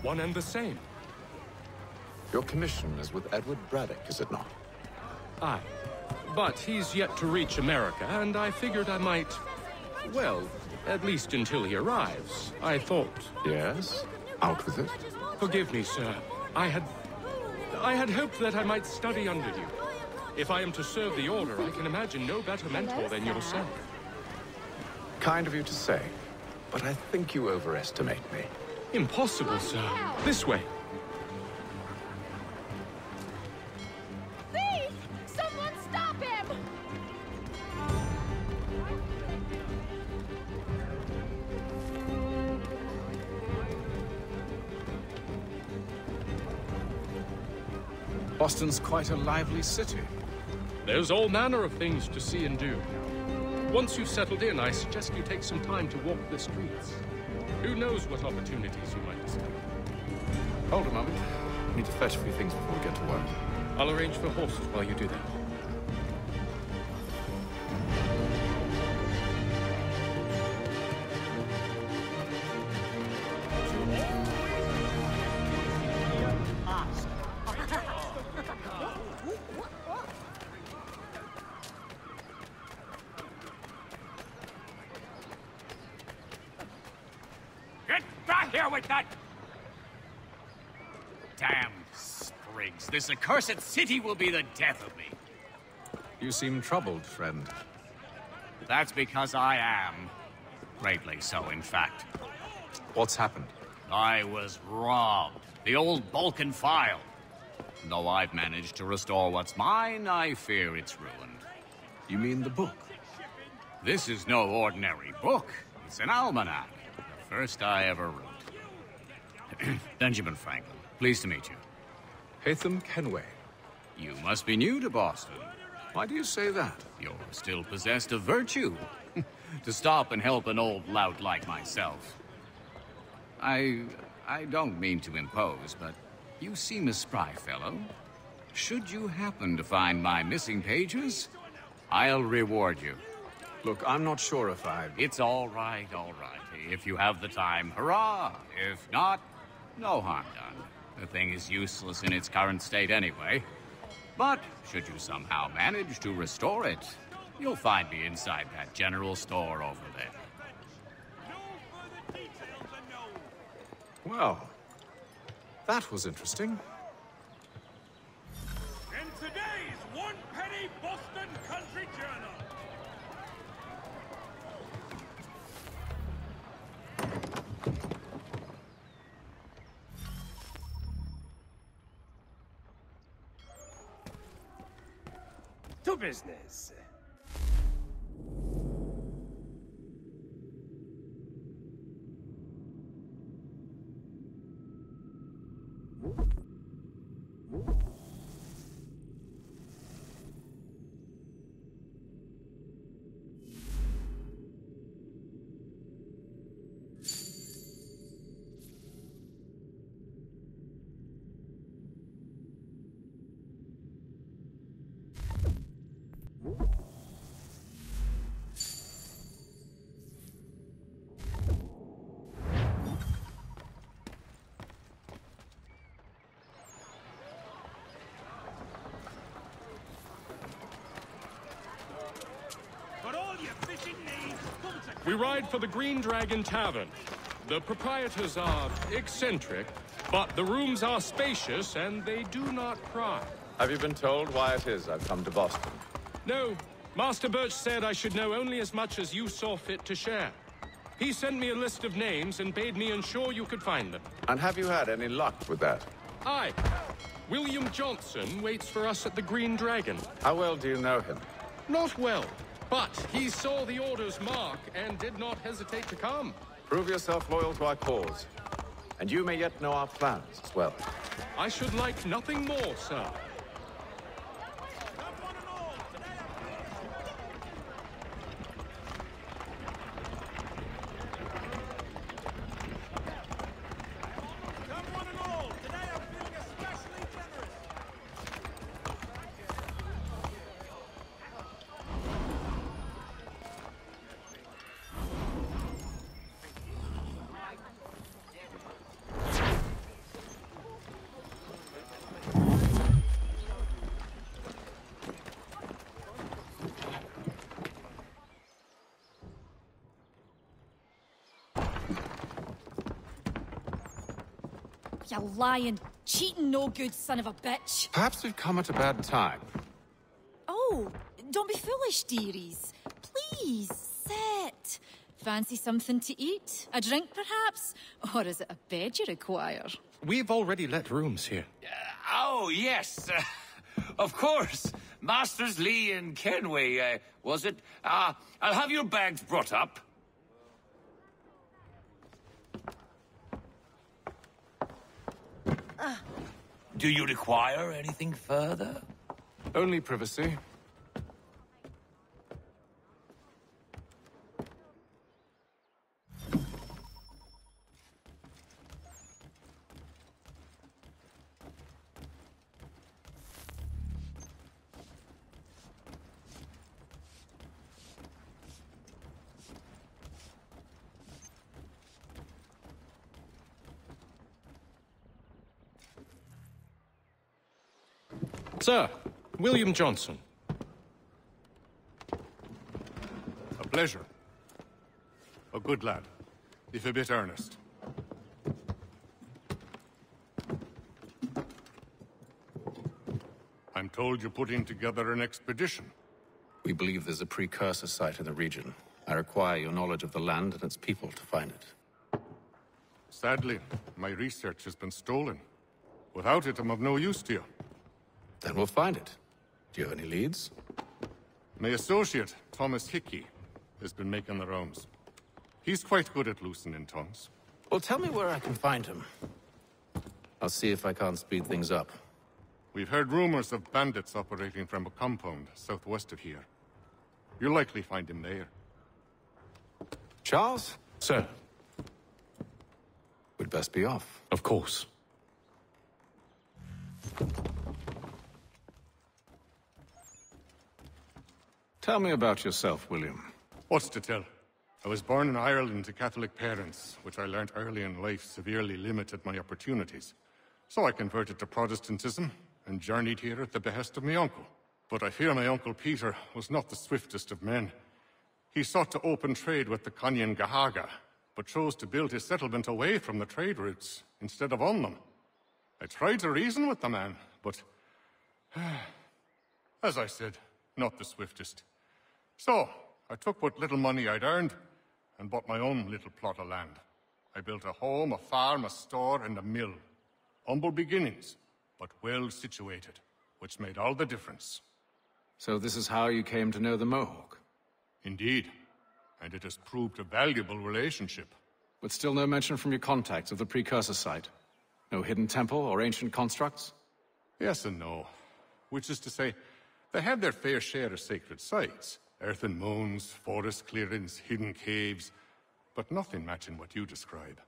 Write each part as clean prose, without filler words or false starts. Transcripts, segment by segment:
one and the same. Your commission is with Edward Braddock, is it not? Aye. But he's yet to reach America, and I figured I might... Well, at least until he arrives, I thought. Yes? Out with it. Forgive me, sir. I had hoped that I might study under you. If I am to serve the Order, I can imagine no better mentor than yourself. Kind of you to say, but I think you overestimate me. Impossible, sir. This way. Thief! Someone stop him! Boston's quite a lively city. There's all manner of things to see and do. Once you've settled in, I suggest you take some time to walk the streets. Who knows what opportunities you might discover. Hold a moment. I need to fetch a few things before we get to work. I'll arrange for horses while you do that. Get back here with that! Damn sprigs. This accursed city will be the death of me. You seem troubled, friend. That's because I am. Greatly so, in fact. What's happened? I was robbed. The old Balkan file. Though I've managed to restore what's mine, I fear it's ruined. You mean the book? This is no ordinary book. It's an almanac. The first I ever wrote. Benjamin Franklin, pleased to meet you. Haytham Kenway. You must be new to Boston. Why do you say that? You're still possessed of virtue. To stop and help an old lout like myself. I don't mean to impose, but you seem a spry fellow. Should you happen to find my missing pages, I'll reward you. Look, I'm not sure if I... It's all right, all right. If you have the time, hurrah! If not, no harm done. The thing is useless in its current state anyway. But should you somehow manage to restore it, you'll find me inside that general store over there. Well, that was interesting. In today's one-penny Boston Country Journal. To business. We ride for the Green Dragon Tavern. The proprietors are eccentric, but the rooms are spacious and they do not pry. Have you been told why it is I've come to Boston? No, Master Birch said I should know only as much as you saw fit to share. He sent me a list of names and bade me ensure you could find them. And have you had any luck with that? Aye. William Johnson waits for us at the Green Dragon. How well do you know him? Not well, but he saw the Order's mark and did not hesitate to come. Prove yourself loyal to our cause. And you may yet know our plans as well. I should like nothing more, sir. You lying, cheating, no good son of a bitch. Perhaps we've come at a bad time. Oh, don't be foolish, dearies. Please, sit. Fancy something to eat? A drink, perhaps? Or is it a bed you require? We've already let rooms here. Oh, yes. Of course. Masters Lee and Kenway, was it? I'll have your bags brought up. Do you require anything further? Only privacy. Sir, William Johnson. A pleasure. A good lad, if a bit earnest. I'm told you're putting together an expedition. We believe there's a precursor site in the region. I require your knowledge of the land and its people to find it. Sadly, my research has been stolen. Without it, I'm of no use to you. Then we'll find it. Do you have any leads? My associate, Thomas Hickey, has been making the rounds. He's quite good at loosening tongues. Well, tell me where I can find him. I'll see if I can't speed things up. We've heard rumors of bandits operating from a compound southwest of here. You'll likely find him there. Charles? Sir, We'd best be off. of course. Tell me about yourself, William. What's to tell? I was born in Ireland to Catholic parents, which I learnt early in life severely limited my opportunities. So I converted to Protestantism and journeyed here at the behest of my uncle. But I fear my uncle Peter was not the swiftest of men. He sought to open trade with the Conyan Gahaga, but chose to build his settlement away from the trade routes instead of on them. I tried to reason with the man, but as I said, not the swiftest. So, I took what little money I'd earned and bought my own little plot of land. I built a home, a farm, a store, and a mill. Humble beginnings, but well situated, which made all the difference. So this is how you came to know the Mohawk? Indeed, and it has proved a valuable relationship. But still no mention from your contacts of the precursor site? No hidden temple or ancient constructs? Yes and no. Which is to say, they have their fair share of sacred sites. Earthen mounds, forest clearings, hidden caves, but nothing matching what you describe.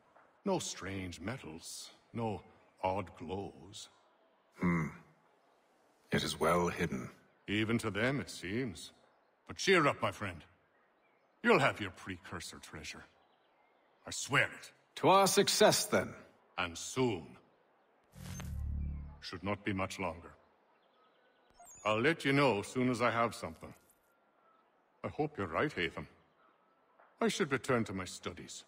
No strange metals, no odd glows. It is well hidden. Even to them, it seems. But cheer up, my friend. You'll have your precursor treasure. I swear it. To our success, then. And soon. Should not be much longer. I'll let you know as soon as I have something. I hope you're right, Hatham. I should return to my studies.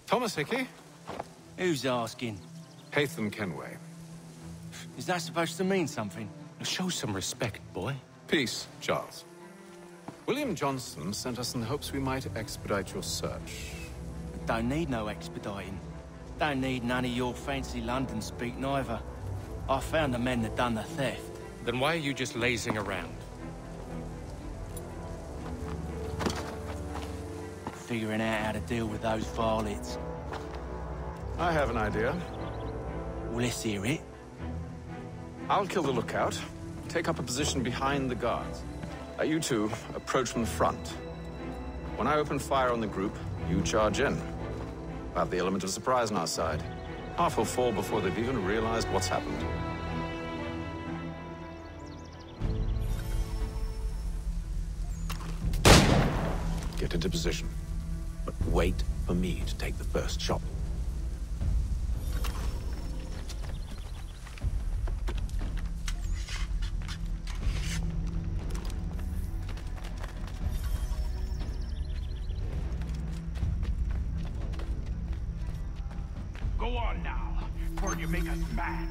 Thomas Hickey? Who's asking? Hatham Kenway. Is that supposed to mean something? Show some respect, boy. Peace, Charles. William Johnson sent us in the hopes we might expedite your search. Don't need no expediting. Don't need none of your fancy London speak neither. I found the men that done the theft. Then why are you just lazing around? Figuring out how to deal with those varlets. I have an idea. Well, let's hear it. I'll kill the lookout. Take up a position behind the guards. You two approach from the front. When I open fire on the group, you charge in. We'll have the element of surprise on our side. Half will fall before they've even realized what's happened. Get into position. But wait for me to take the first shot. Go on now, before you make us mad.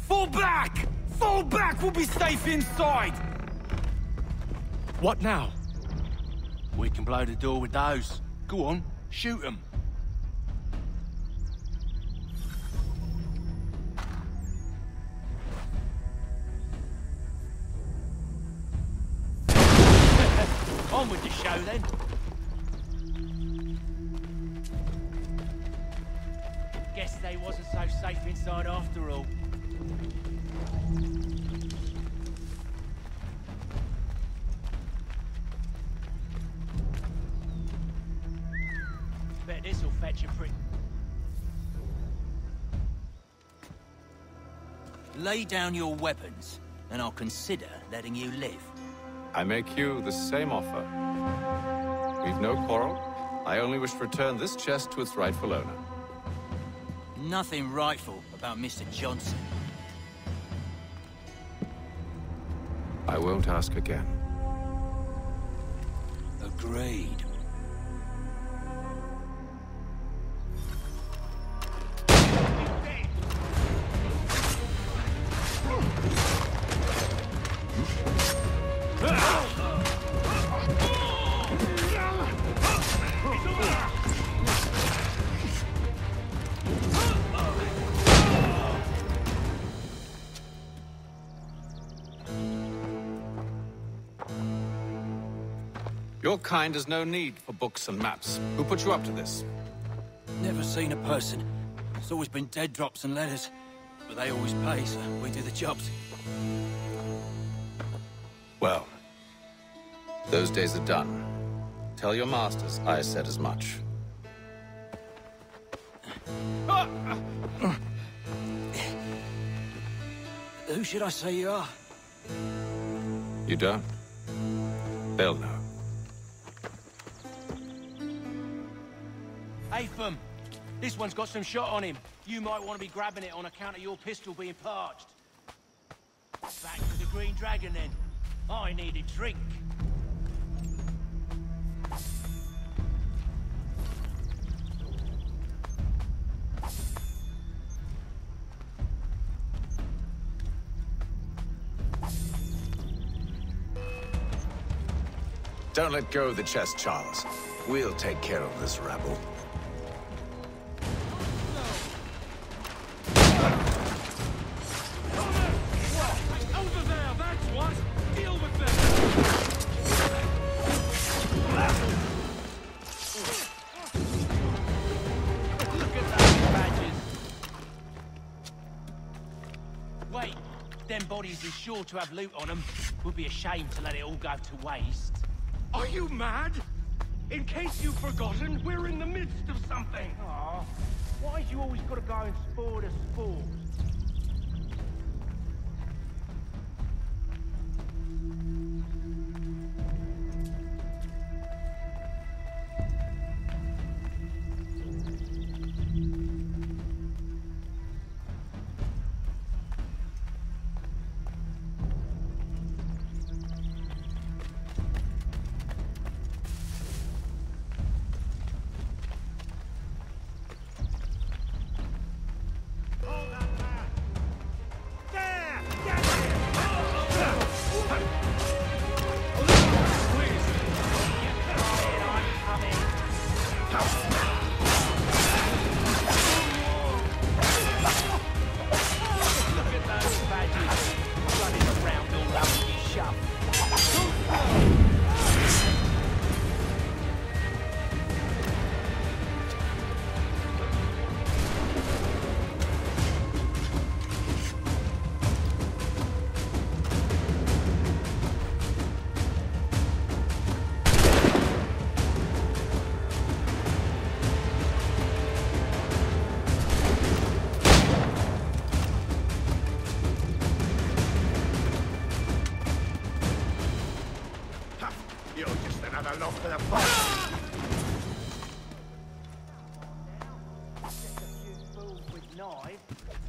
Fall back! Fall back! We'll be safe inside! What now? We can blow the door with those. Go on, shoot them. On with the show then. Guess they wasn't so safe inside after all. Bet this'll fetch a prick. Lay down your weapons, and I'll consider letting you live. I make you the same offer. We've no quarrel. I only wish to return this chest to its rightful owner. Nothing rightful about Mr. Johnson. I won't ask again. Agreed. Your kind has no need for books and maps. Who put you up to this? Never seen a person. It's always been dead drops and letters. But they always pay, so we do the jobs. Well, those days are done. Tell your masters I said as much. Who should I say you are? You don't? They'll know. Atham, this one's got some shot on him. You might want to be grabbing it on account of your pistol being parched. Back to the Green Dragon, then. I need a drink. Don't let go of the chest, Charles. We'll take care of this rabble. Over there, that's what! Deal with them! them bodies is sure to have loot on them. Would be a shame to let it all go to waste. Are you mad? In case you've forgotten, we're in the midst of something. Aw, why's you always gotta go and spoil the sport?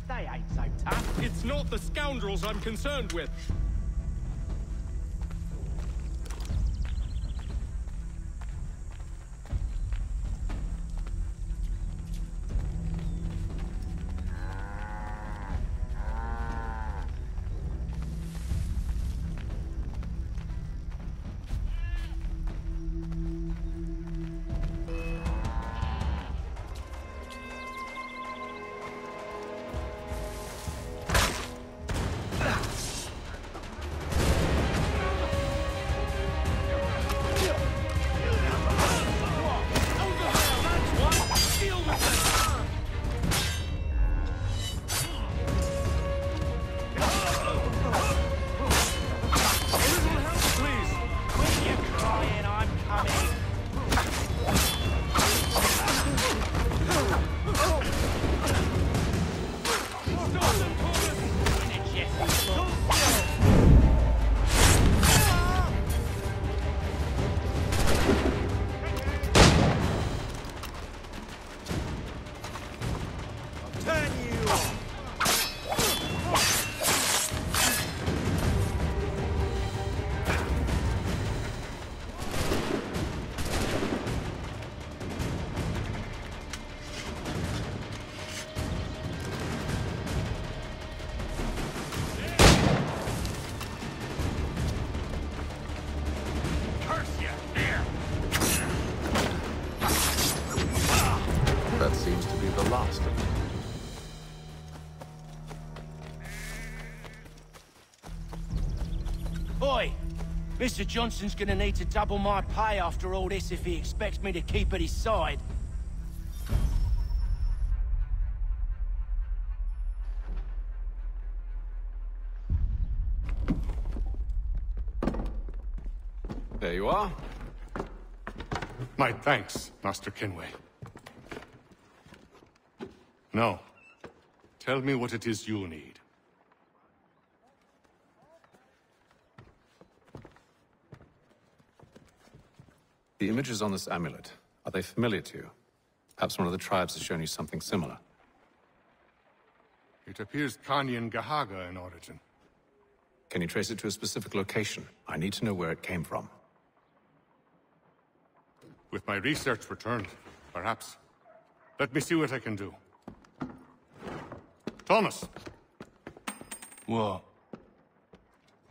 They ain't so tough. It's not the scoundrels I'm concerned with. That seems to be the last of them. Oi! Mr. Johnson's gonna need to double my pay after all this if he expects me to keep at his side. There you are. My thanks, Master Kenway. Now, tell me what it is you need. The images on this amulet, are they familiar to you? Perhaps one of the tribes has shown you something similar. It appears Kanyan Gahaga in origin. Can you trace it to a specific location? I need to know where it came from. With my research returned, perhaps. Let me see what I can do. Thomas! What?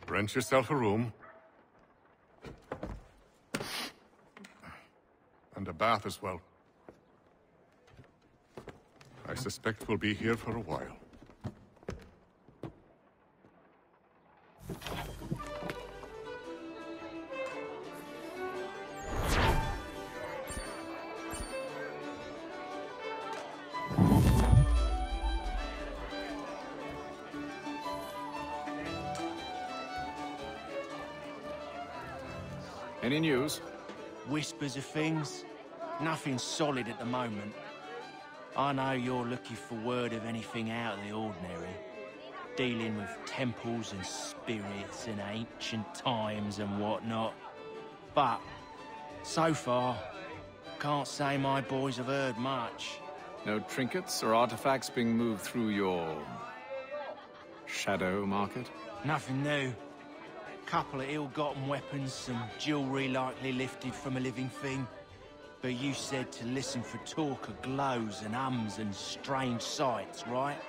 Rent yourself a room. And a bath as well. I suspect we'll be here for a while. Any news? Whispers of things. Nothing solid at the moment. I know you're looking for word of anything out of the ordinary. Dealing with temples and spirits and ancient times and whatnot. But, so far, can't say my boys have heard much. No trinkets or artifacts being moved through your... shadow market? Nothing new. Couple of ill-gotten weapons, some jewelry likely lifted from a living thing. But you said to listen for talk of glows and ums and strange sights, right?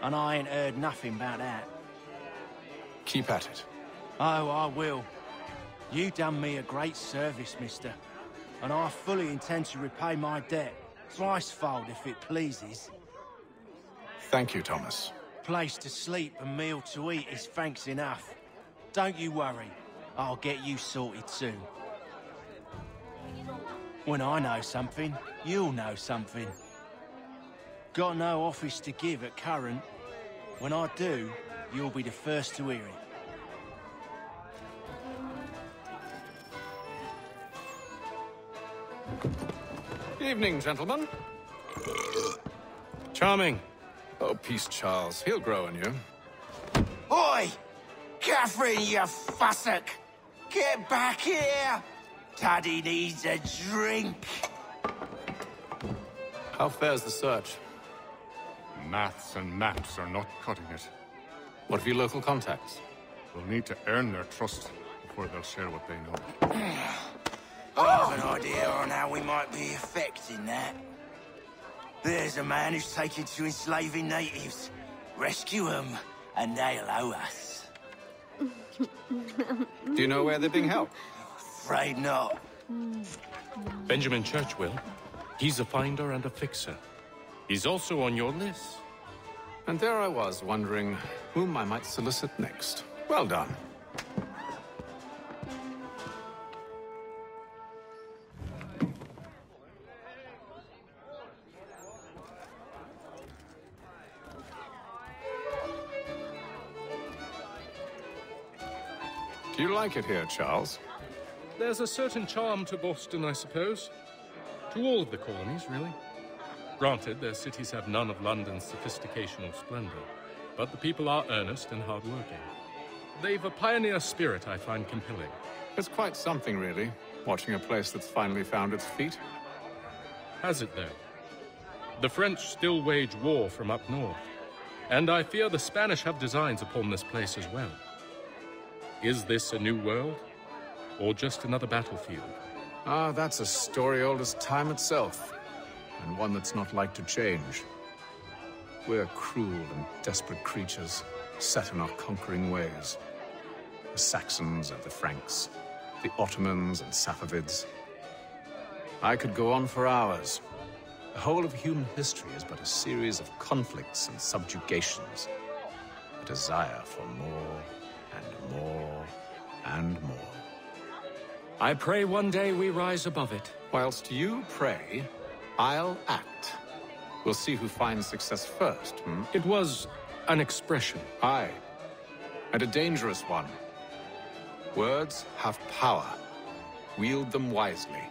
And I ain't heard nothing about that. Keep at it. Oh, I will. You done me a great service, mister. And I fully intend to repay my debt. Thricefold, if it pleases. Thank you, Thomas. Place to sleep and meal to eat is thanks enough. Don't you worry. I'll get you sorted soon. When I know something, you'll know something. Got no office to give at current. When I do, you'll be the first to hear it. Evening, gentlemen. Charming. Oh, peace, Charles. He'll grow on you. Oi! Catherine, you fussock! Get back here! Daddy needs a drink. How fares the search? Maths and maps are not cutting it. What of your local contacts? We'll need to earn their trust before they'll share what they know. I have an idea on how we might be affecting that. There's a man who's taken to enslaving natives. Rescue them, and they'll owe us. Do you know where they're being held? Afraid not. Benjamin Churchwill. He's a finder and a fixer. He's also on your list. And there I was, wondering whom I might solicit next. Well done. Do you like it here, Charles? There's a certain charm to Boston, I suppose. To all of the colonies, really. Granted, their cities have none of London's sophistication or splendor, but the people are earnest and hardworking. They've a pioneer spirit I find compelling. It's quite something, really, watching a place that's finally found its feet. Has it, though? The French still wage war from up north, and I fear the Spanish have designs upon this place as well. Is this a new world, or just another battlefield? Ah, that's a story old as time itself, and one that's not like to change. We're cruel and desperate creatures, set in our conquering ways. The Saxons and the Franks, the Ottomans and Safavids. I could go on for hours. The whole of human history is but a series of conflicts and subjugations. A desire for more and more and more. I pray one day we rise above it. Whilst you pray, I'll act. We'll see who finds success first, hmm? It was an expression. Aye, and a dangerous one. Words have power. Wield them wisely.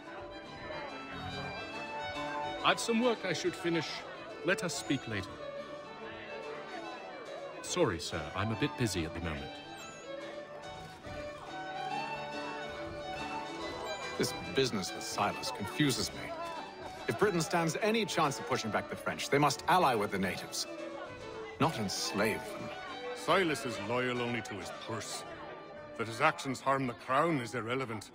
I've some work I should finish. Let us speak later. Sorry, sir. I'm a bit busy at the moment. This business with Silas confuses me. If Britain stands any chance of pushing back the French, they must ally with the natives, not enslave them. Silas is loyal only to his purse. That his actions harm the crown is irrelevant.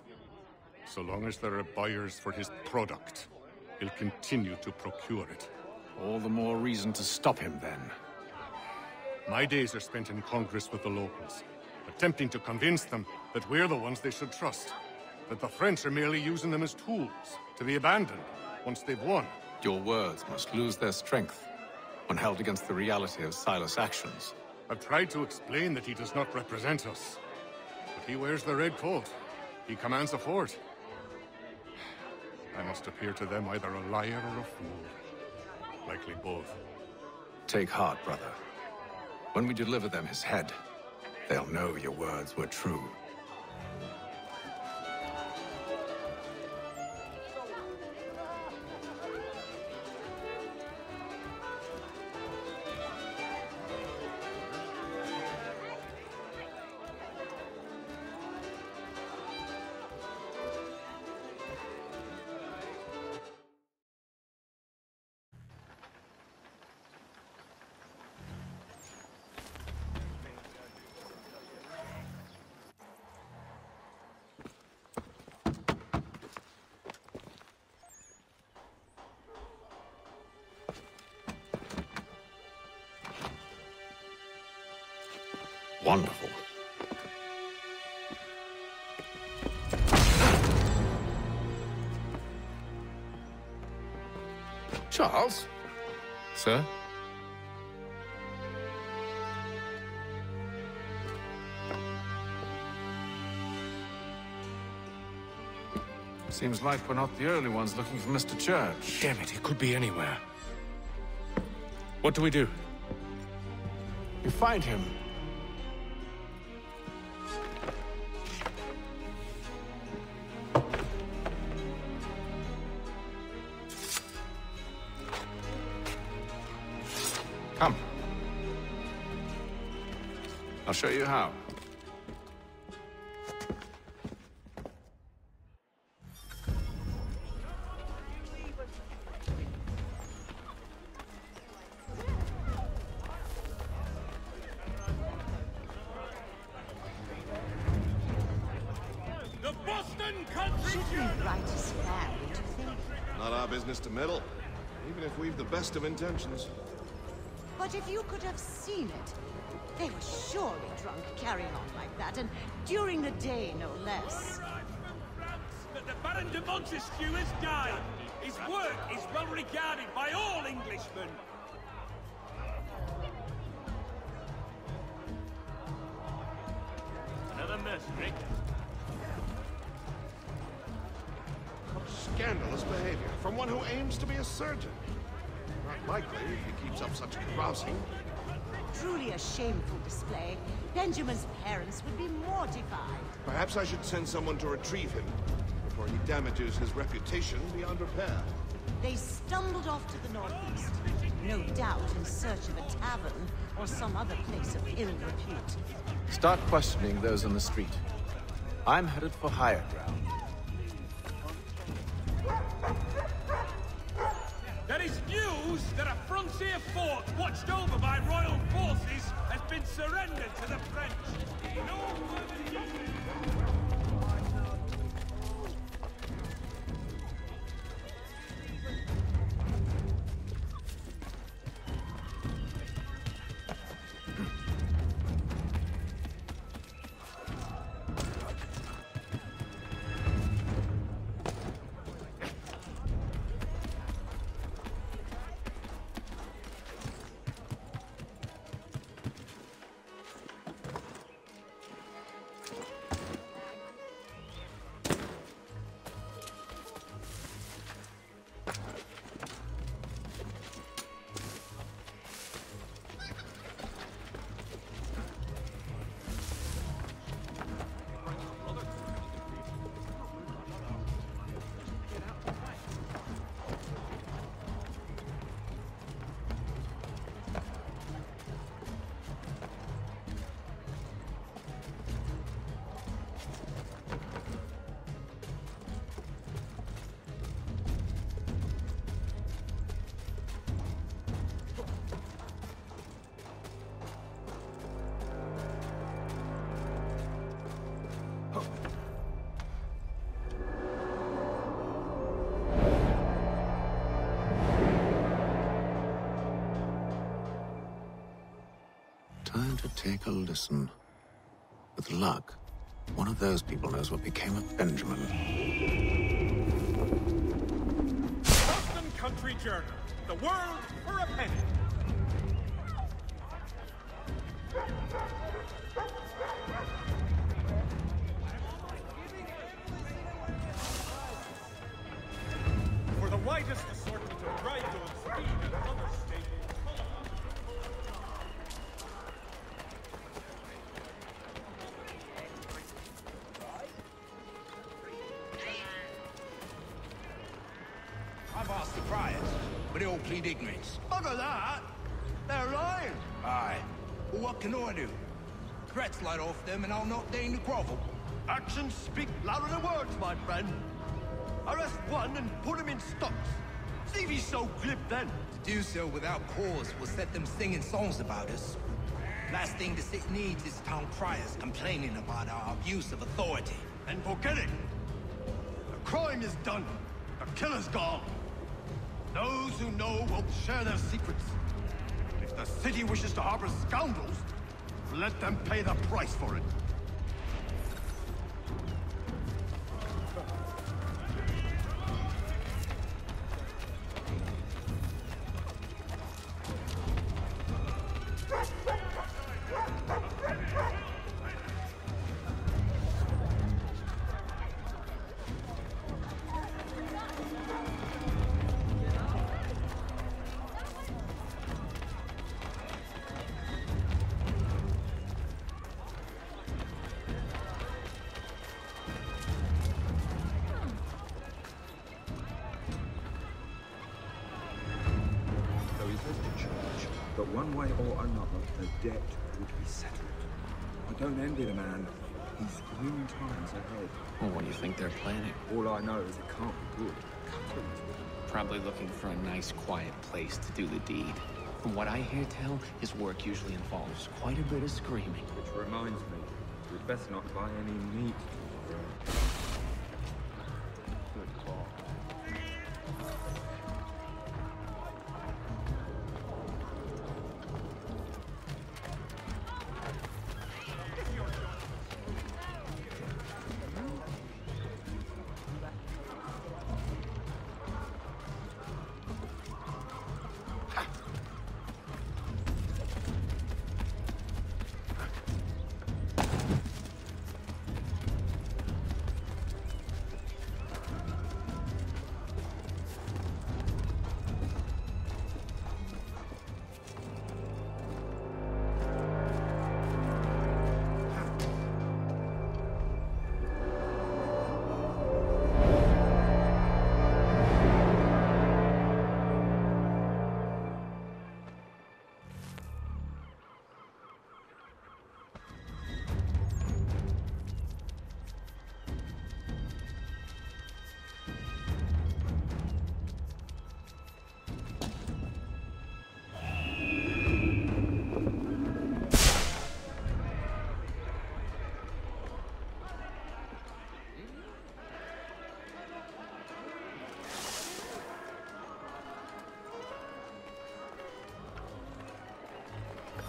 So long as there are buyers for his product, he'll continue to procure it. All the more reason to stop him, then. My days are spent in Congress with the locals, attempting to convince them that we're the ones they should trust. That the French are merely using them as tools, to be abandoned once they've won. Your words must lose their strength when held against the reality of Silas' actions. I've tried to explain that he does not represent us. But he wears the red coat. He commands the fort. I must appear to them either a liar or a fool. Likely both. Take heart, brother. When we deliver them his head, they'll know your words were true. Wonderful. Charles? Sir? Seems like we're not the only ones looking for Mr. Church. Damn it, he could be anywhere. What do we do? You find him. Come. I'll show you how. The Boston Country Journal! Write us back, don't you think? Not our business to meddle, even if we've the best of intentions. But if you could have seen it, they were surely drunk carrying on like that, and during the day, no less. That the Baron de Montesquieu has died. His work is well regarded by all Englishmen. Another mercenary. What scandalous behavior from one who aims to be a surgeon. Not likely if he keeps up such carousing. Truly a shameful display. Benjamin's parents would be mortified. Perhaps I should send someone to retrieve him before he damages his reputation beyond repair. They stumbled off to the northeast, no doubt in search of a tavern or some other place of ill repute. Start questioning those on the street. I'm headed for higher ground. There is news that a frontier fort watched over by royal forces has been surrendered to the French. No further news. Time to take a listen. With luck, one of those people knows what became of Benjamin. Boston Country Journal. The world for a penny. For the widest assortment of dry goods, feed, and other staples. I've asked the friars, but they all plead ignorance. Bugger that! They're lying! Aye. Well, what can I do? Threats light off them and I'll not deign to grovel. Actions speak louder than words, my friend. Arrest one and put him in stocks. See if he's so glib then. To do so without cause will set them singing songs about us. Last thing the city needs is town criers complaining about our abuse of authority. And forget it. The crime is done. The killer's gone. Those who know won't share their secrets. If the city wishes to harbor scoundrels, let them pay the price for it. But one way or another, the debt would be settled. I don't envy the man. He's grim times ahead. Well, what do you think they're planning? All I know is it can't be good. Probably looking for a nice, quiet place to do the deed. From what I hear tell, his work usually involves quite a bit of screaming. Which reminds me, we'd best not buy any meat. Good call.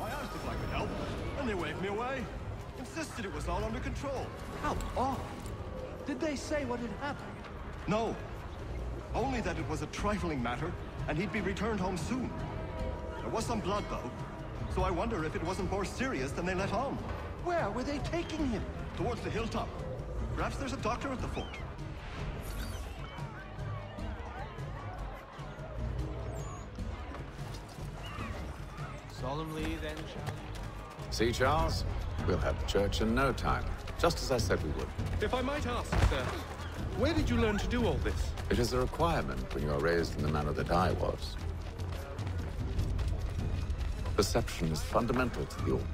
I asked if I could help, and they waved me away. Insisted it was all under control. How odd. Did they say what had happened? No. Only that it was a trifling matter, and he'd be returned home soon. There was some blood, though, so I wonder if it wasn't more serious than they let on. Where were they taking him? Towards the hilltop. Perhaps there's a doctor at the fort. Solemnly, then, Charles? See, Charles? We'll have church in no time, just as I said we would. If I might ask, sir, where did you learn to do all this? It is a requirement when you are raised in the manner that I was. Perception is fundamental to the order.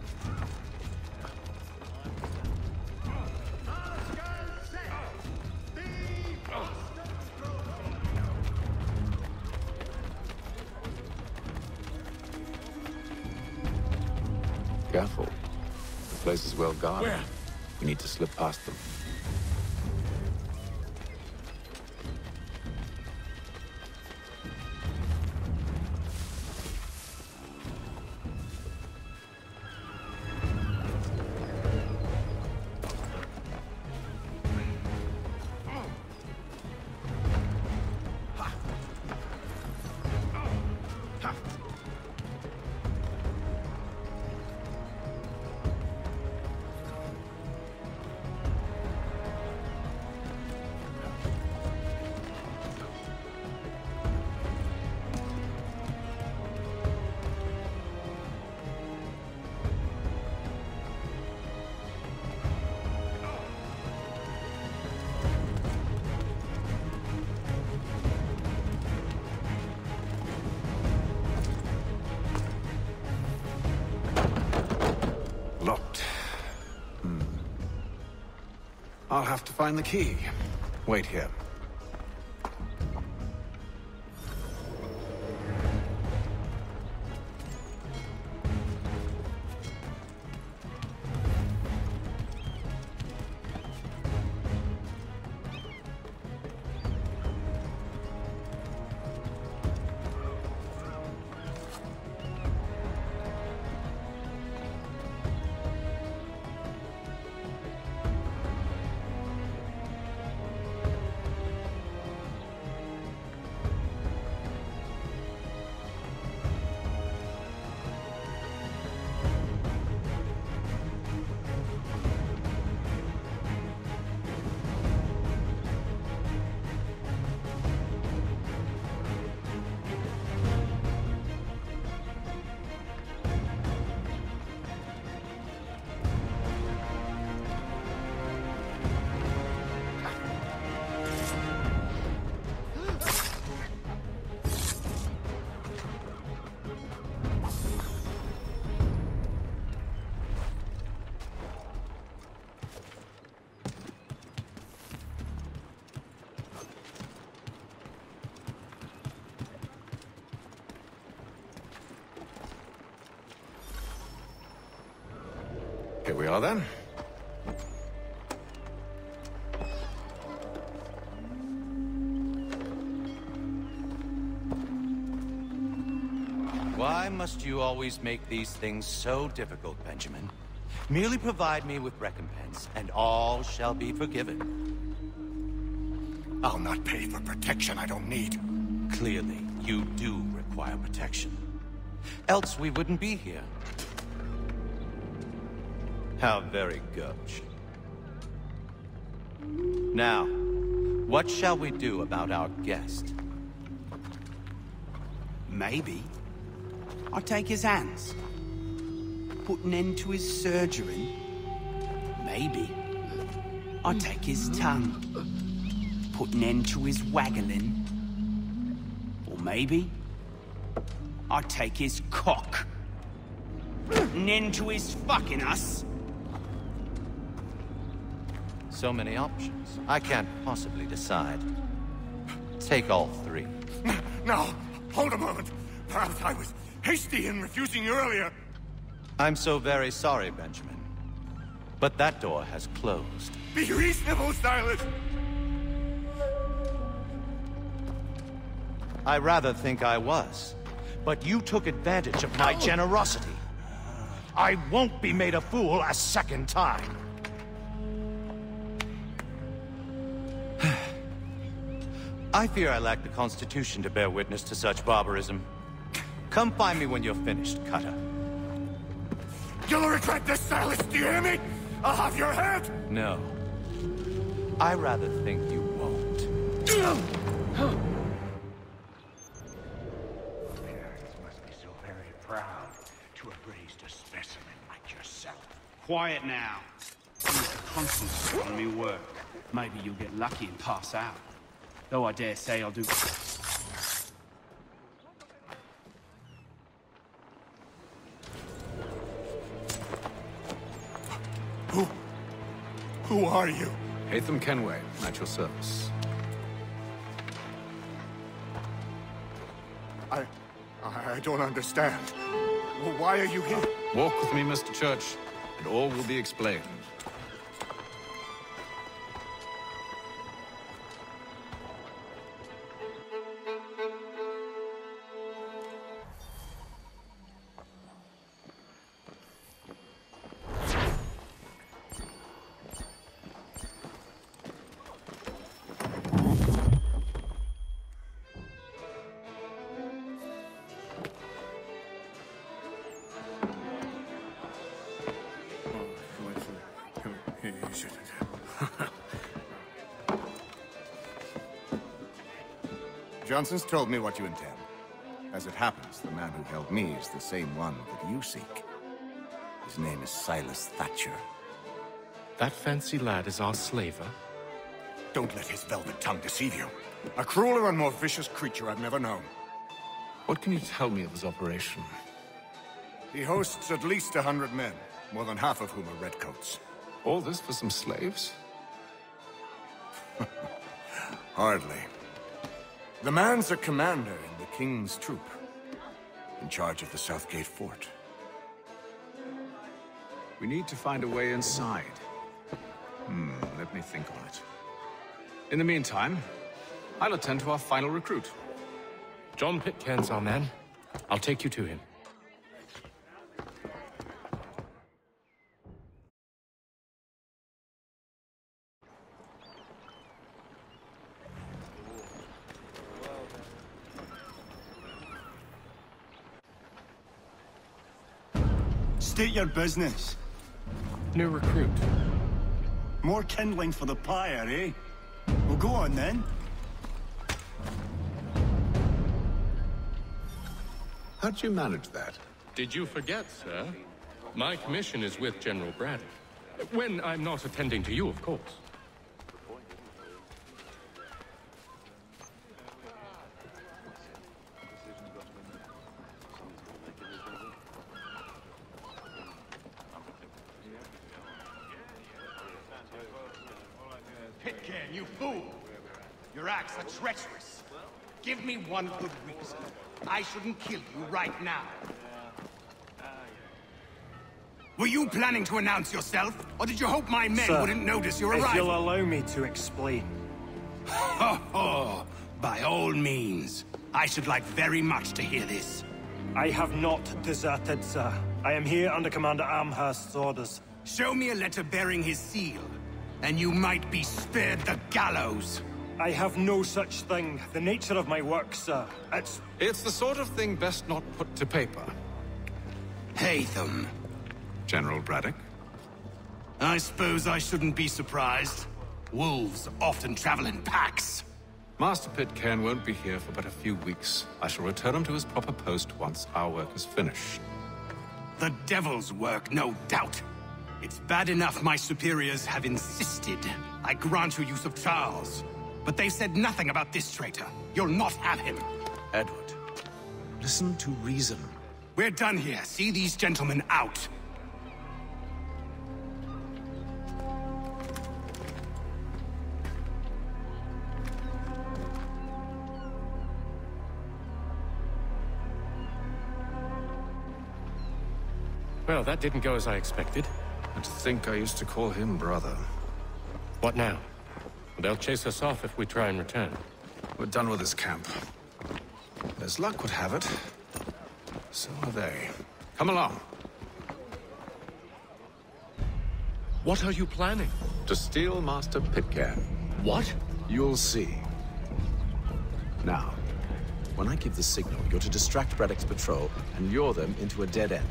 Careful. The place is well guarded. Where? We need to slip past them. Locked. I'll have to find the key. Wait here. we are then. Why must you always make these things so difficult, Benjamin? Merely provide me with recompense, and all shall be forgiven. I'll not pay for protection I don't need. Clearly, you do require protection. Else we wouldn't be here. How very gauche. Now, what shall we do about our guest? Maybe I'll take his hands. Put an end to his surgery. Maybe I'll take his tongue. Put an end to his waggling. Or maybe I'll take his cock. Put an end to his fucking us. So many options. I can't possibly decide. Take all three. No, hold a moment. Perhaps I was hasty in refusing you earlier. I'm so very sorry, Benjamin. But that door has closed. Be reasonable, Silas! I rather think I was. But you took advantage of my generosity. I won't be made a fool a second time. I fear I lack the constitution to bear witness to such barbarism. Come find me when you're finished, Cutter. You'll regret this, Silas, do you hear me? I'll have your head! No. I rather think you won't. Parents must be so very proud to have raised a specimen like yourself. Quiet now. Mr. Constance on me work. Maybe you'll get lucky and pass out. Though I dare say I'll do... Who are you? Haytham Kenway, at your service. I don't understand. Why are you here? Walk with me, Mr. Church, and all will be explained. Johnson's told me what you intend. As it happens, the man who held me is the same one that you seek. His name is Silas Thatcher. That fancy lad is our slaver? Don't let his velvet tongue deceive you. A crueler and more vicious creature I've never known. What can you tell me of his operation? He hosts at least 100 men, more than half of whom are redcoats. All this for some slaves? Hardly. The man's a commander in the King's troop, in charge of the Southgate Fort. We need to find a way inside. Let me think on it. In the meantime, I'll attend to our final recruit. John Pitcairn's our man. I'll take you to him. State your business. New recruit. More kindling for the pyre, eh? Well, go on then. How'd you manage that? Did you forget, sir? My commission is with General Braddock. When I'm not attending to you, of course. Pitcairn, you fool! Your acts are treacherous. Give me one good reason. I shouldn't kill you right now. Were you planning to announce yourself, or did you hope my men Sir, wouldn't notice your if arrival? you'll allow me to explain. Ho ho! By all means. I should like very much to hear this. I have not deserted, sir. I am here under Commander Amherst's orders. Show me a letter bearing his seal, and you might be spared the gallows. I have no such thing. The nature of my work, sir, It's the sort of thing best not put to paper. Haytham. General Braddock? I suppose I shouldn't be surprised. Wolves often travel in packs. Master Pitcairn won't be here for but a few weeks. I shall return him to his proper post once our work is finished. The devil's work, no doubt. It's bad enough my superiors have insisted I grant you use of Charles. But they said nothing about this traitor. You'll not have him. Edward, listen to reason. We're done here. See these gentlemen out. Well, that didn't go as I expected. And to think I used to call him brother. What now? They'll chase us off if we try and return. We're done with this camp. As luck would have it, so are they. Come along. What are you planning? To steal Master Pitcairn. What? You'll see. Now, when I give the signal, you're to distract Braddock's patrol and lure them into a dead end.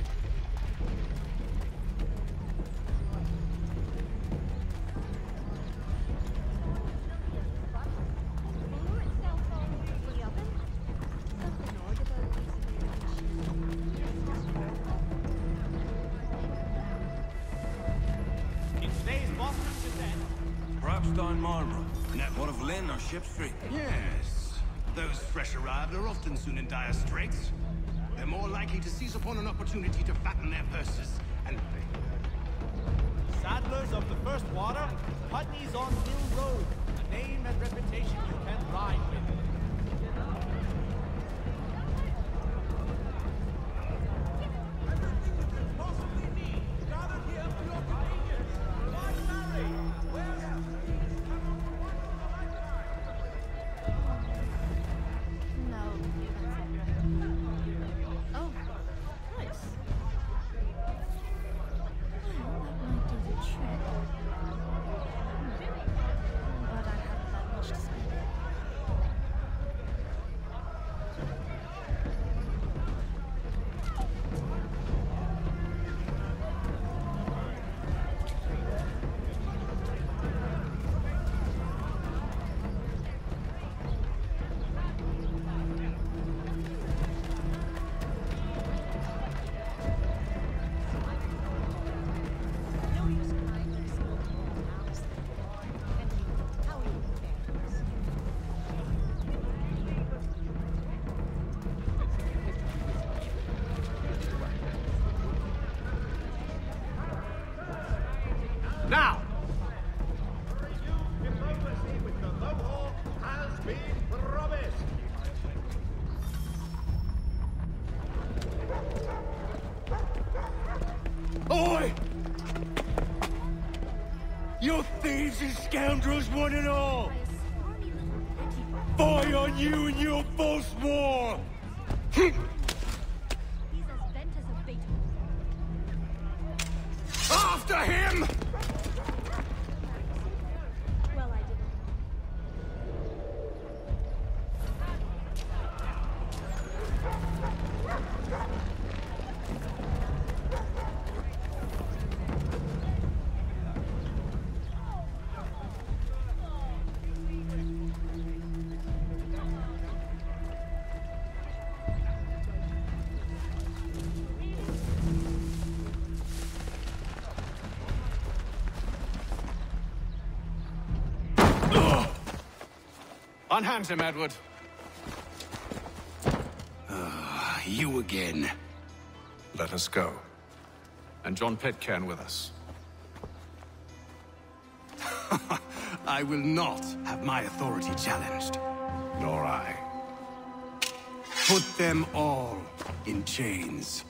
Perhaps down Marlborough. Network of Lynn or Ship Street. Yes. Those fresh arrived are often soon in dire straits. They're more likely to seize upon an opportunity to fatten their purses and Saddlers of the First Water, Putney's on Mill Road. A name and reputation you can ride with. now! Oi! You thieves and scoundrels, one and all! Fie on you and your false war! After him! Unhand him, Edward. You again. Let us go. And John Pitcairn with us. I will not have my authority challenged. Nor I. Put them all in chains.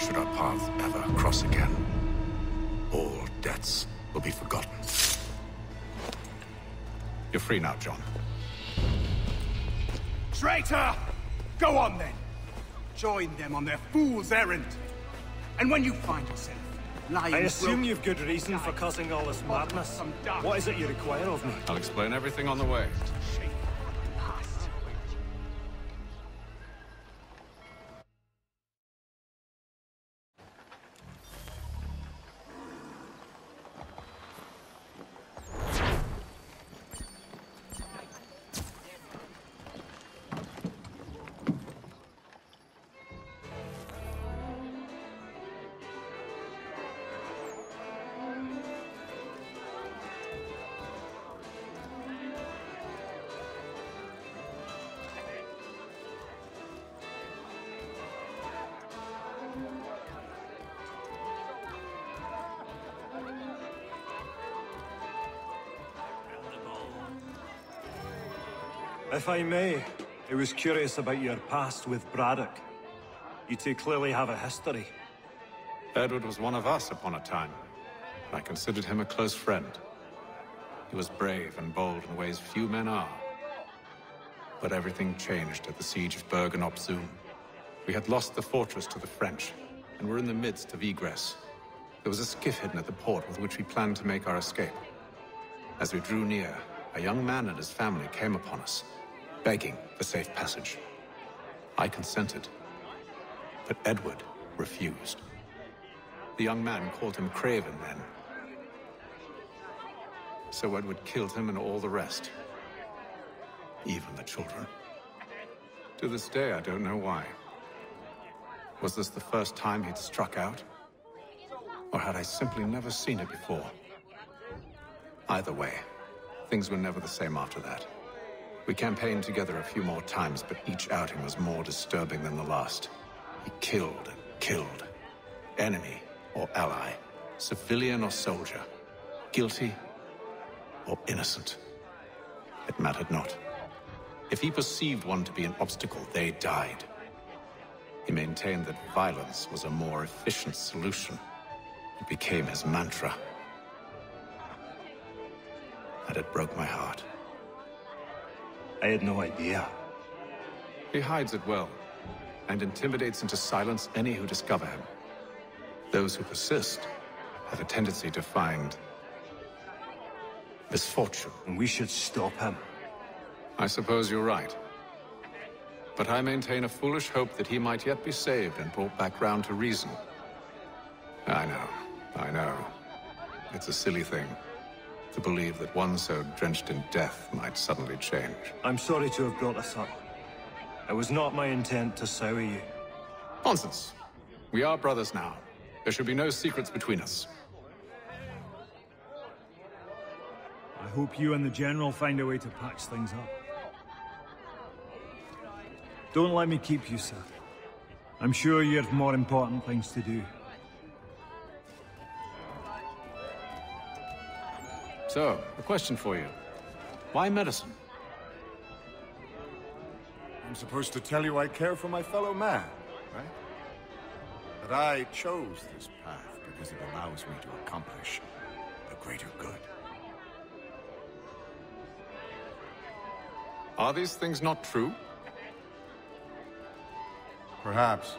should our paths ever cross again, all debts will be forgotten. You're free now, John. Traitor! Go on then. Join them on their fool's errand. And when you find yourself lying... I assume you've good reason for causing all this madness. What is it you require of me? I'll explain everything on the way. If I may, I was curious about your past with Braddock. You two clearly have a history. Edward was one of us upon a time. I considered him a close friend. He was brave and bold in ways few men are. But everything changed at the siege of Bergen-op-Zoom. We had lost the fortress to the French, and were in the midst of egress. There was a skiff hidden at the port with which we planned to make our escape. As we drew near, a young man and his family came upon us, begging for safe passage. I consented, but Edward refused. The young man called him Craven then. So Edward killed him and all the rest. Even the children. To this day, I don't know why. Was this the first time he'd struck out? Or had I simply never seen it before? Either way, things were never the same after that. We campaigned together a few more times, but each outing was more disturbing than the last. He killed and killed. Enemy or ally, civilian or soldier, guilty or innocent. It mattered not. If he perceived one to be an obstacle, they died. He maintained that violence was a more efficient solution. It became his mantra. And it broke my heart. I had no idea. He hides it well, and intimidates into silence any who discover him. Those who persist have a tendency to find misfortune. And we should stop him. I suppose you're right. But I maintain a foolish hope that he might yet be saved and brought back round to reason. I know. It's a silly thing to believe that one so drenched in death might suddenly change. I'm sorry to have brought this up. It was not my intent to sour you. Nonsense. We are brothers now. There should be no secrets between us. I hope you and the General find a way to patch things up. Don't let me keep you, sir. I'm sure you have more important things to do. So, a question for you. Why medicine? I'm supposed to tell you I care for my fellow man, right? But I chose this path because it allows me to accomplish a greater good. Are these things not true? Perhaps,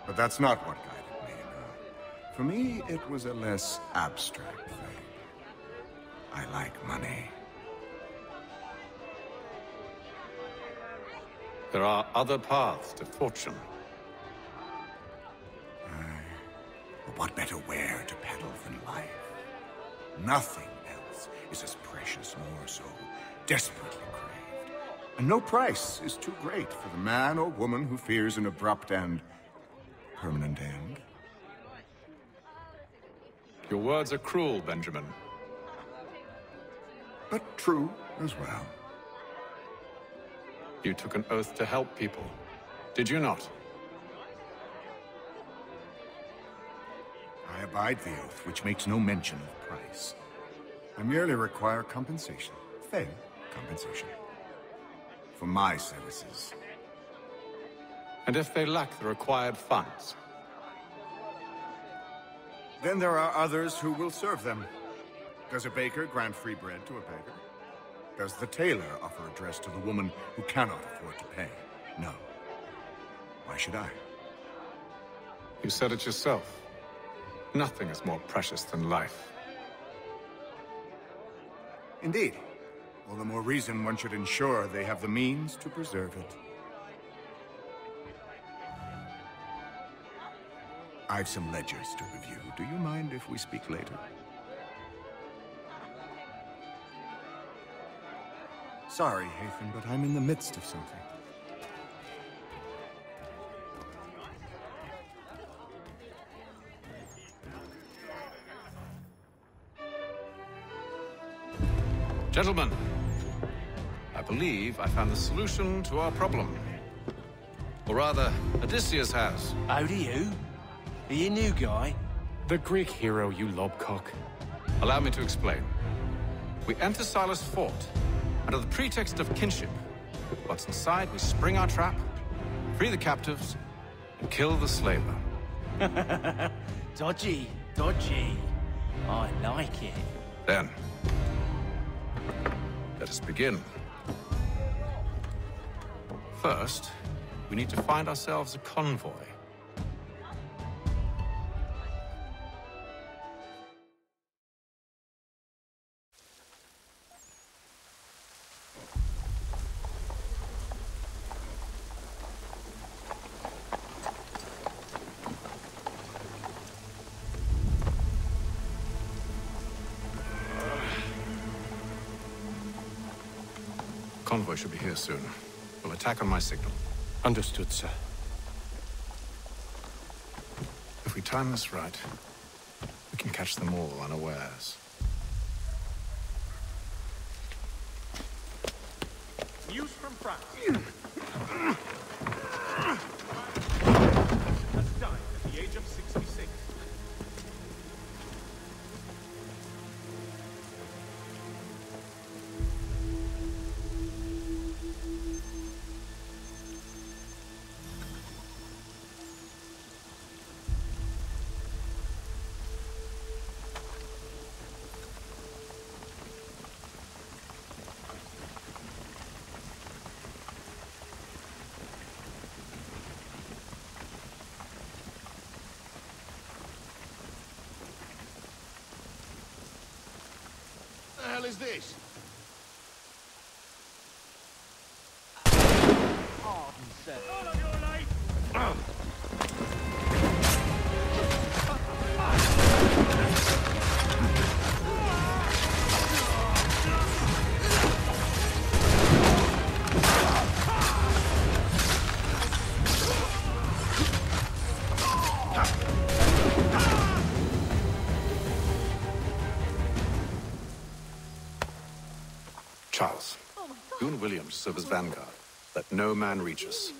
but that's not what guided me. No. For me, it was a less abstract thing. I like money. There are other paths to fortune. But what better ware to peddle than life? Nothing else is as precious nor so desperately craved. And no price is too great for the man or woman who fears an abrupt and permanent end. Your words are cruel, Benjamin. But true as well. You took an oath to help people, did you not? I abide the oath, which makes no mention of price. I merely require compensation, fair compensation, for my services. And if they lack the required funds? Then there are others who will serve them. Does a baker grant free bread to a beggar? Does the tailor offer a dress to the woman who cannot afford to pay? No. Why should I? You said it yourself. Nothing is more precious than life. Indeed. All the more reason one should ensure they have the means to preserve it. I've some ledgers to review. Do you mind if we speak later? Sorry, Hathan, but I'm in the midst of something. Gentlemen, I believe I found the solution to our problem. Or rather, Odysseus has. How do you? Are you a new guy? The Greek hero, you lobcock. Allow me to explain. We enter Silas' fort, under the pretext of kinship. Once inside, we spring our trap, free the captives, and kill the slaver. Dodgy, dodgy. I like it. Then, let us begin. First, we need to find ourselves a convoy. Convoy should be here soon. We'll attack on my signal. Understood, sir. If we time this right, we can catch them all unawares. News from France. Has died at the age of 66. What the hell is this? Pardon, sir. All of your life! Charles, you and William serve as vanguard. Let no man reach us.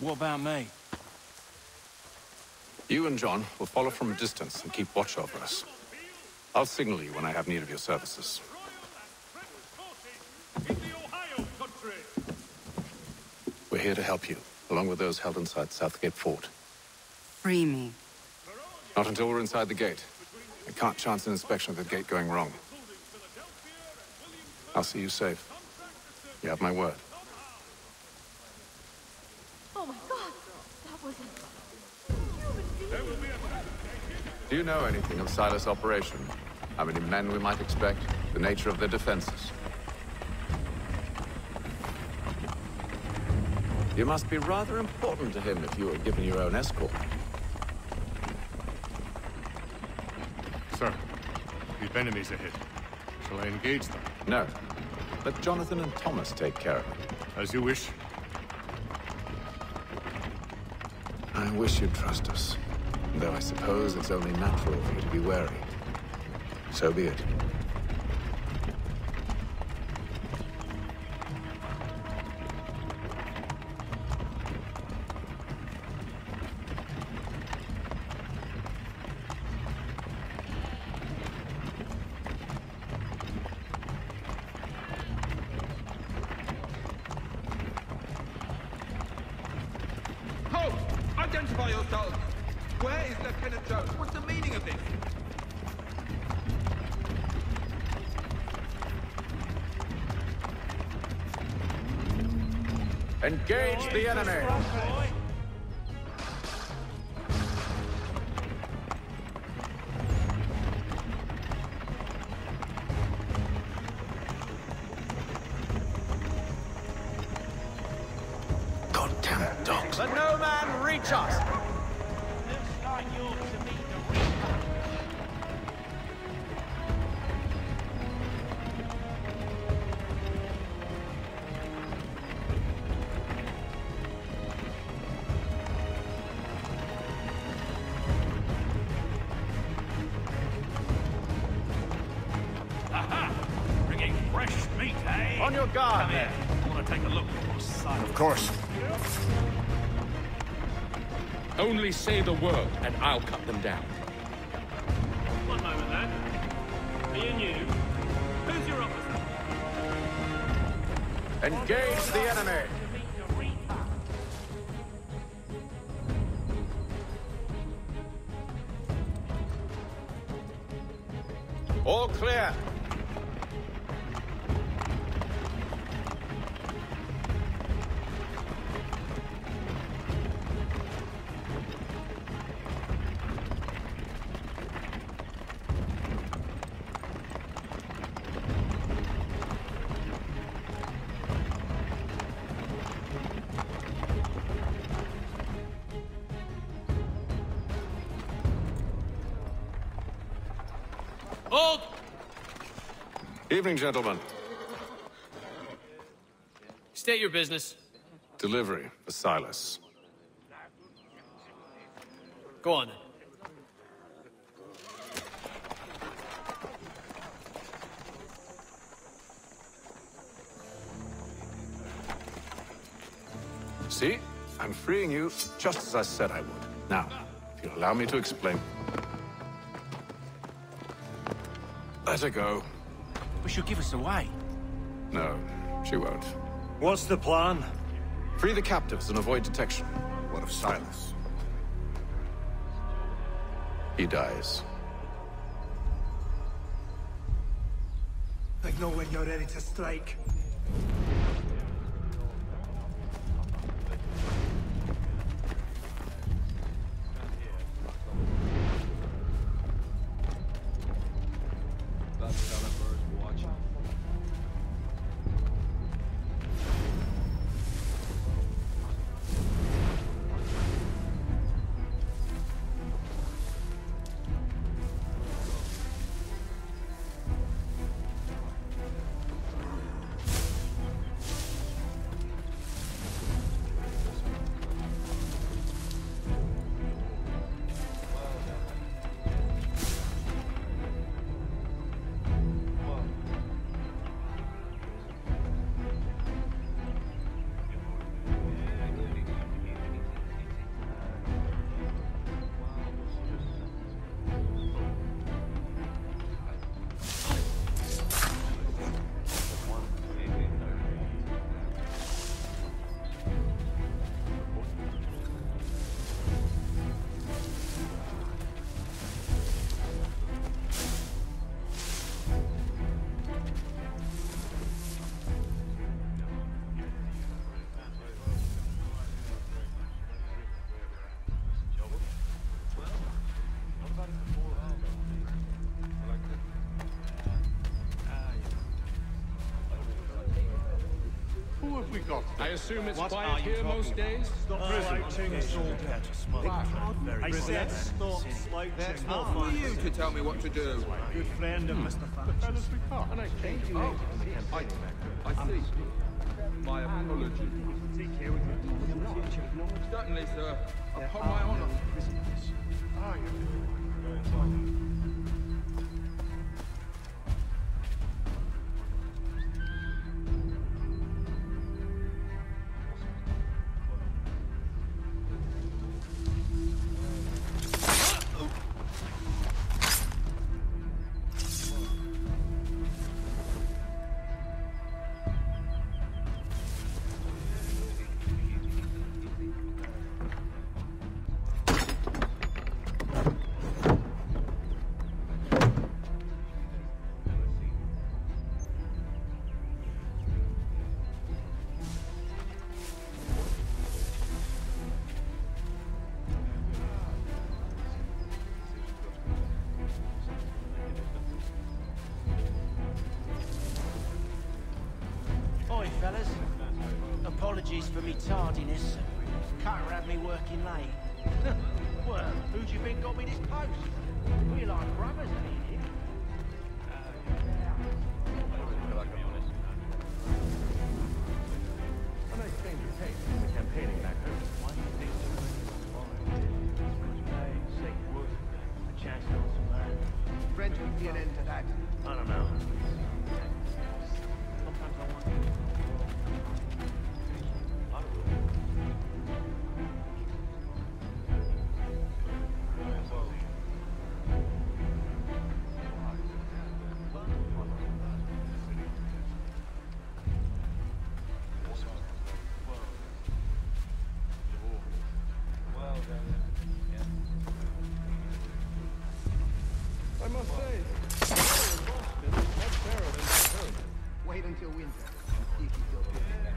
What about me? You and John will follow from a distance and keep watch over us. I'll signal you when I have need of your services. We're here to help you, along with those held inside Southgate Fort. Free me. Not until we're inside the gate. I can't chance an inspection of the gate going wrong. I'll see you safe. You have my word. Oh my god! That was Do you know anything of Silas' operation? How many men we might expect? The nature of their defenses? You must be rather important to him if you were given your own escort. Sir, we've enemies ahead. Shall I engage them? No. Let Jonathan and Thomas take care of it. As you wish. I wish you'd trust us. Though I suppose it's only natural for you to be wary. So be it. Halt! Identify yourselves! Where is Lieutenant Jones? What's the meaning of this? Engage the enemy! Goddamn dogs. Let no man reach us! On your guard, here. I want to take a look at what's side. Of course. Only say the word, and I'll cut them down. One moment, lad. Me and you. Who's your officer? Engage the enemy! All clear. Hold! Evening, gentlemen. State your business. Delivery for Silas. Go on, then. See? I'm freeing you just as I said I would. Now, if you'll allow me to explain. Let her go. But she'll give us away. No, she won't. What's the plan? Free the captives and avoid detection. What of Silas? He dies. I know when you're ready to strike. I assume it's quiet here most days? Stop slouching, soldier. I said stop slouching. That's not for you to tell me what to do. Good friend of Mr. Thatch. And I came to you. I see. My apologies. Take care with your Certainly, sir. Upon my honor. Apologies for me tardiness. Cutter had me working late. Well, who do you think got me this post? We're like brothers, ain't it? A nice change of pace from the campaigning back home. Why do you think safe wood, a chance to own some land? French would be an end to that. I don't know. Sometimes I want to. I must say, Boston is much fairer than back home. Wait until winter and see if you feel better.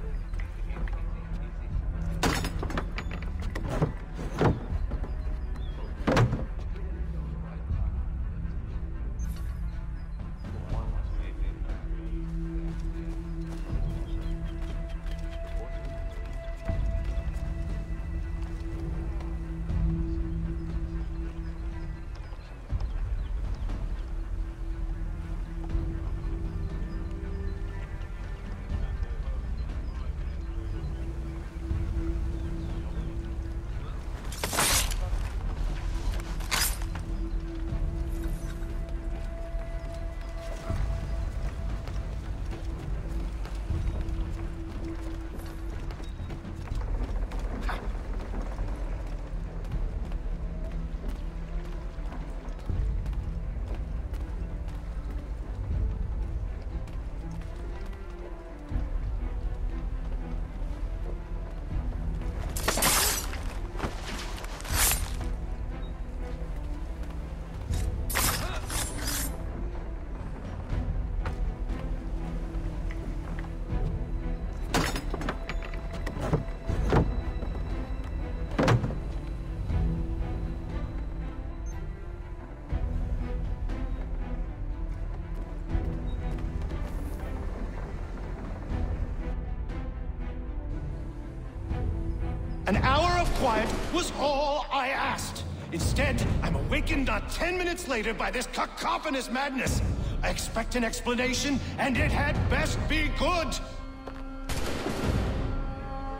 An hour of quiet was all I asked. Instead, I'm awakened not 10 minutes later by this cacophonous madness. I expect an explanation, and it had best be good.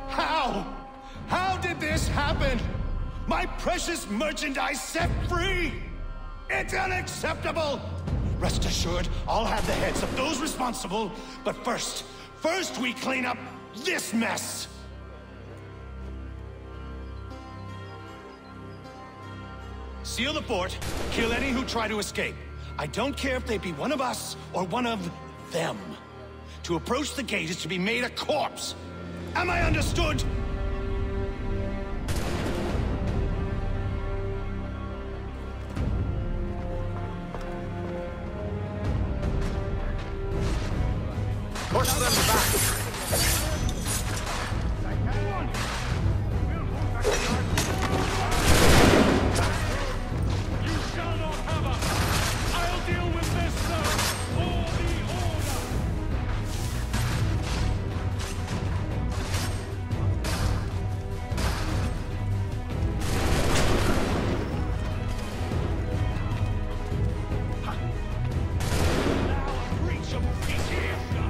How? How did this happen? My precious merchandise set free! It's unacceptable! Rest assured, I'll have the heads of those responsible, but first we clean up this mess! Seal the fort, kill any who try to escape. I don't care if they be one of us or one of them. To approach the gate is to be made a corpse. Am I understood? Push them back!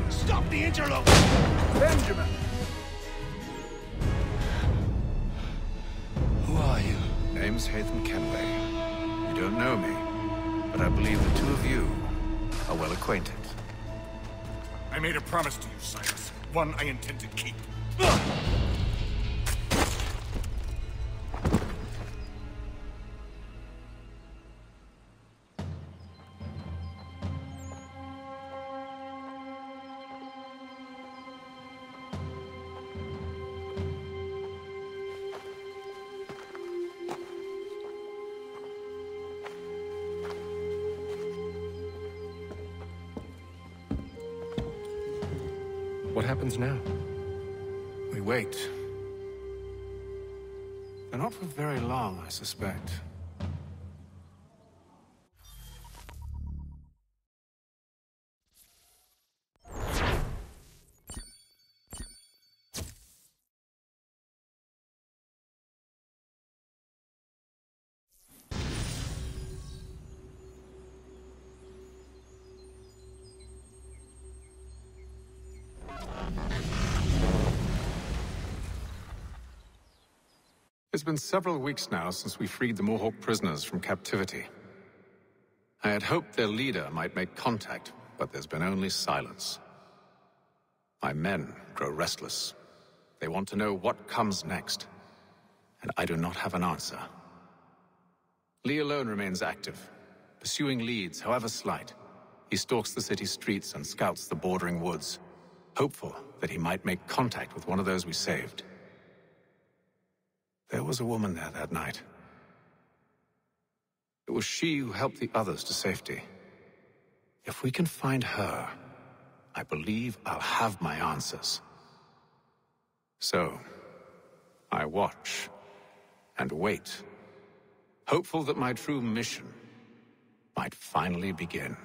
Stop the interlope! Benjamin! Who are you? Name's Haytham Kenway. You don't know me, but I believe the two of you are well acquainted. I made a promise to you, Cyrus. One I intend to keep. What happens now? We wait. But not for very long, I suspect. It's been several weeks now since we freed the Mohawk prisoners from captivity. I had hoped their leader might make contact, but there's been only silence. My men grow restless. They want to know what comes next, and I do not have an answer. Lee alone remains active, pursuing leads, however slight. He stalks the city streets and scouts the bordering woods, hopeful that he might make contact with one of those we saved. There was a woman there that night. It was she who helped the others to safety. If we can find her, I believe I'll have my answers. So, I watch and wait, hopeful that my true mission might finally begin.